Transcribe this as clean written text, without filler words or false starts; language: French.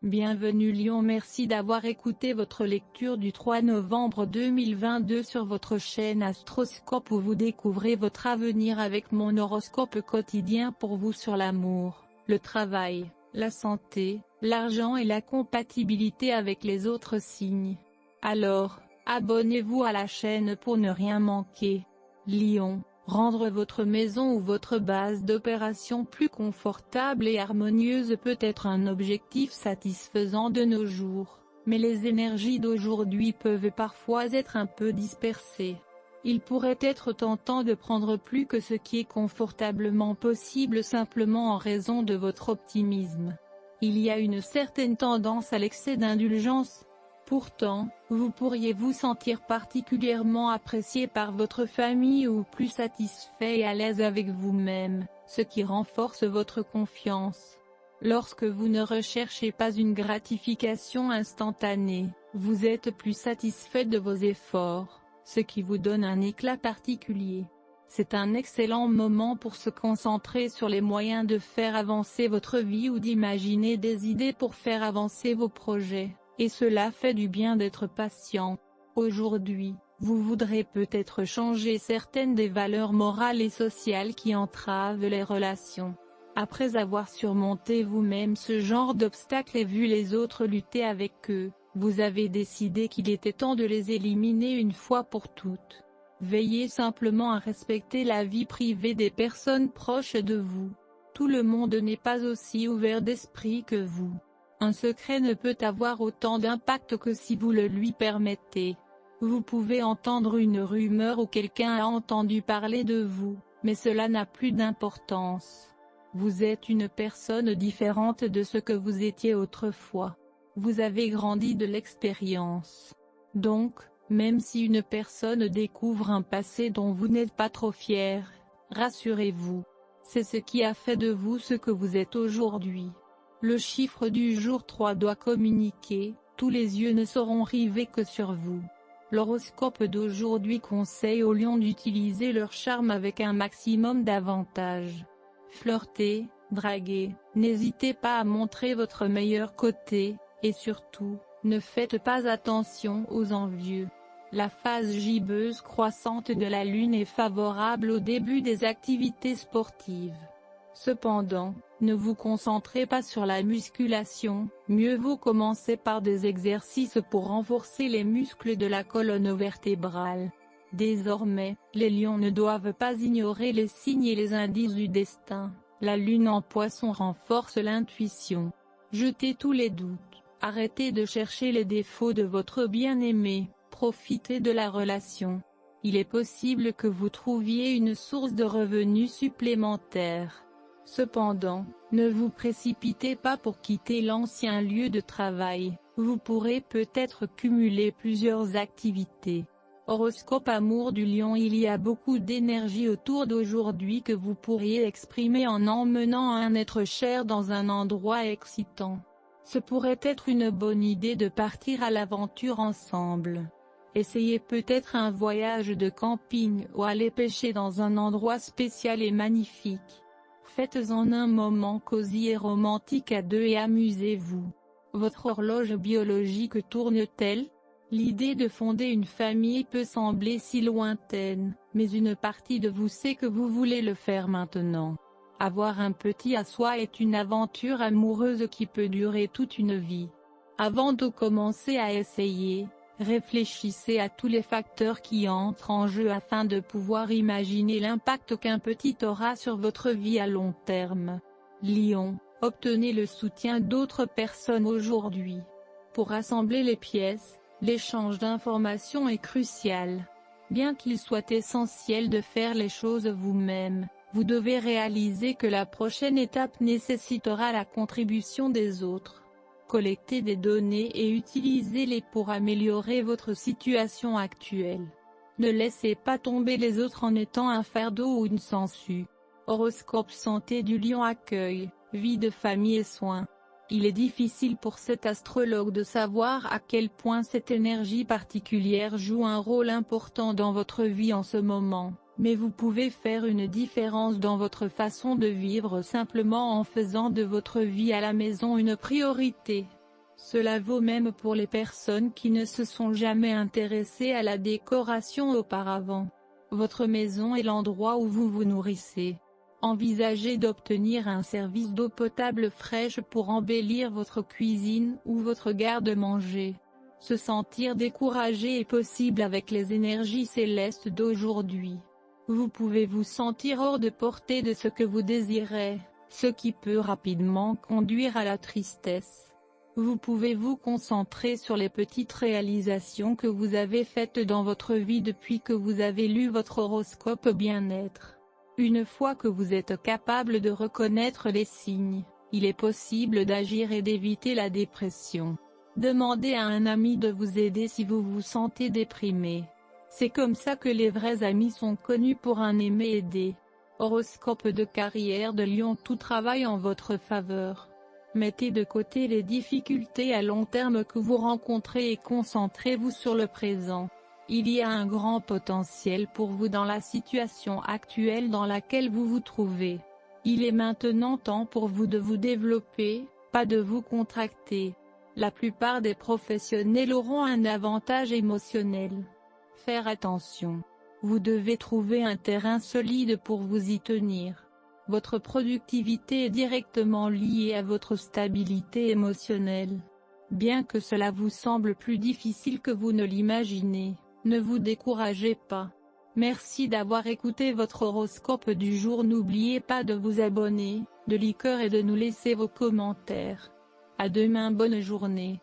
Bienvenue Lion, merci d'avoir écouté votre lecture du 3 novembre 2022 sur votre chaîne Astroscope où vous découvrez votre avenir avec mon horoscope quotidien pour vous sur l'amour, le travail, la santé, l'argent et la compatibilité avec les autres signes. Alors, abonnez-vous à la chaîne pour ne rien manquer. Lion, rendre votre maison ou votre base d'opération plus confortable et harmonieuse peut être un objectif satisfaisant de nos jours, mais les énergies d'aujourd'hui peuvent parfois être un peu dispersées. Il pourrait être tentant de prendre plus que ce qui est confortablement possible simplement en raison de votre optimisme. Il y a une certaine tendance à l'excès d'indulgence. Pourtant, vous pourriez vous sentir particulièrement apprécié par votre famille ou plus satisfait et à l'aise avec vous-même, ce qui renforce votre confiance. Lorsque vous ne recherchez pas une gratification instantanée, vous êtes plus satisfait de vos efforts, ce qui vous donne un éclat particulier. C'est un excellent moment pour se concentrer sur les moyens de faire avancer votre vie ou d'imaginer des idées pour faire avancer vos projets. Et cela fait du bien d'être patient. Aujourd'hui, vous voudrez peut-être changer certaines des valeurs morales et sociales qui entravent les relations. Après avoir surmonté vous-même ce genre d'obstacles et vu les autres lutter avec eux, vous avez décidé qu'il était temps de les éliminer une fois pour toutes. Veillez simplement à respecter la vie privée des personnes proches de vous. Tout le monde n'est pas aussi ouvert d'esprit que vous. Un secret ne peut avoir autant d'impact que si vous le lui permettez. Vous pouvez entendre une rumeur ou quelqu'un a entendu parler de vous, mais cela n'a plus d'importance. Vous êtes une personne différente de ce que vous étiez autrefois. Vous avez grandi de l'expérience. Donc, même si une personne découvre un passé dont vous n'êtes pas trop fier, rassurez-vous. C'est ce qui a fait de vous ce que vous êtes aujourd'hui. Le chiffre du jour 3 doit communiquer, tous les yeux ne seront rivés que sur vous. L'horoscope d'aujourd'hui conseille aux lions d'utiliser leur charme avec un maximum d'avantages. Flirtez, draguez, n'hésitez pas à montrer votre meilleur côté, et surtout, ne faites pas attention aux envieux. La phase gibbeuse croissante de la lune est favorable au début des activités sportives. Cependant, ne vous concentrez pas sur la musculation, mieux vaut commencer par des exercices pour renforcer les muscles de la colonne vertébrale. Désormais, les lions ne doivent pas ignorer les signes et les indices du destin. La lune en poisson renforce l'intuition. Jetez tous les doutes, arrêtez de chercher les défauts de votre bien-aimé, profitez de la relation. Il est possible que vous trouviez une source de revenus supplémentaires. Cependant, ne vous précipitez pas pour quitter l'ancien lieu de travail, vous pourrez peut-être cumuler plusieurs activités. Horoscope amour du lion. Il y a beaucoup d'énergie autour d'aujourd'hui que vous pourriez exprimer en emmenant un être cher dans un endroit excitant. Ce pourrait être une bonne idée de partir à l'aventure ensemble. Essayez peut-être un voyage de camping ou aller pêcher dans un endroit spécial et magnifique. Faites-en un moment cosy et romantique à deux et amusez-vous. Votre horloge biologique tourne-t-elle? L'idée de fonder une famille peut sembler si lointaine, mais une partie de vous sait que vous voulez le faire maintenant. Avoir un petit à soi est une aventure amoureuse qui peut durer toute une vie. Avant de commencer à essayer, réfléchissez à tous les facteurs qui entrent en jeu afin de pouvoir imaginer l'impact qu'un petit aura sur votre vie à long terme. Lion, obtenez le soutien d'autres personnes aujourd'hui. Pour rassembler les pièces, l'échange d'informations est crucial. Bien qu'il soit essentiel de faire les choses vous-même, vous devez réaliser que la prochaine étape nécessitera la contribution des autres. Collectez des données et utilisez-les pour améliorer votre situation actuelle. Ne laissez pas tomber les autres en étant un fardeau ou une sangsue. Horoscope santé du lion. Accueil, vie de famille et soins. Il est difficile pour cet astrologue de savoir à quel point cette énergie particulière joue un rôle important dans votre vie en ce moment, mais vous pouvez faire une différence dans votre façon de vivre simplement en faisant de votre vie à la maison une priorité. Cela vaut même pour les personnes qui ne se sont jamais intéressées à la décoration auparavant. Votre maison est l'endroit où vous vous nourrissez. Envisagez d'obtenir un service d'eau potable fraîche pour embellir votre cuisine ou votre garde-manger. Se sentir découragé est possible avec les énergies célestes d'aujourd'hui. Vous pouvez vous sentir hors de portée de ce que vous désirez, ce qui peut rapidement conduire à la tristesse. Vous pouvez vous concentrer sur les petites réalisations que vous avez faites dans votre vie depuis que vous avez lu votre horoscope bien-être. Une fois que vous êtes capable de reconnaître les signes, il est possible d'agir et d'éviter la dépression. Demandez à un ami de vous aider si vous vous sentez déprimé. C'est comme ça que les vrais amis sont connus, pour un aimer-aider. Horoscope de carrière de Lion. Tout travaille en votre faveur. Mettez de côté les difficultés à long terme que vous rencontrez et concentrez-vous sur le présent. Il y a un grand potentiel pour vous dans la situation actuelle dans laquelle vous vous trouvez. Il est maintenant temps pour vous de vous développer, pas de vous contracter. La plupart des professionnels auront un avantage émotionnel. Faire attention. Vous devez trouver un terrain solide pour vous y tenir. Votre productivité est directement liée à votre stabilité émotionnelle. Bien que cela vous semble plus difficile que vous ne l'imaginez, ne vous découragez pas. Merci d'avoir écouté votre horoscope du jour. N'oubliez pas de vous abonner, de liker et de nous laisser vos commentaires. À demain, bonne journée.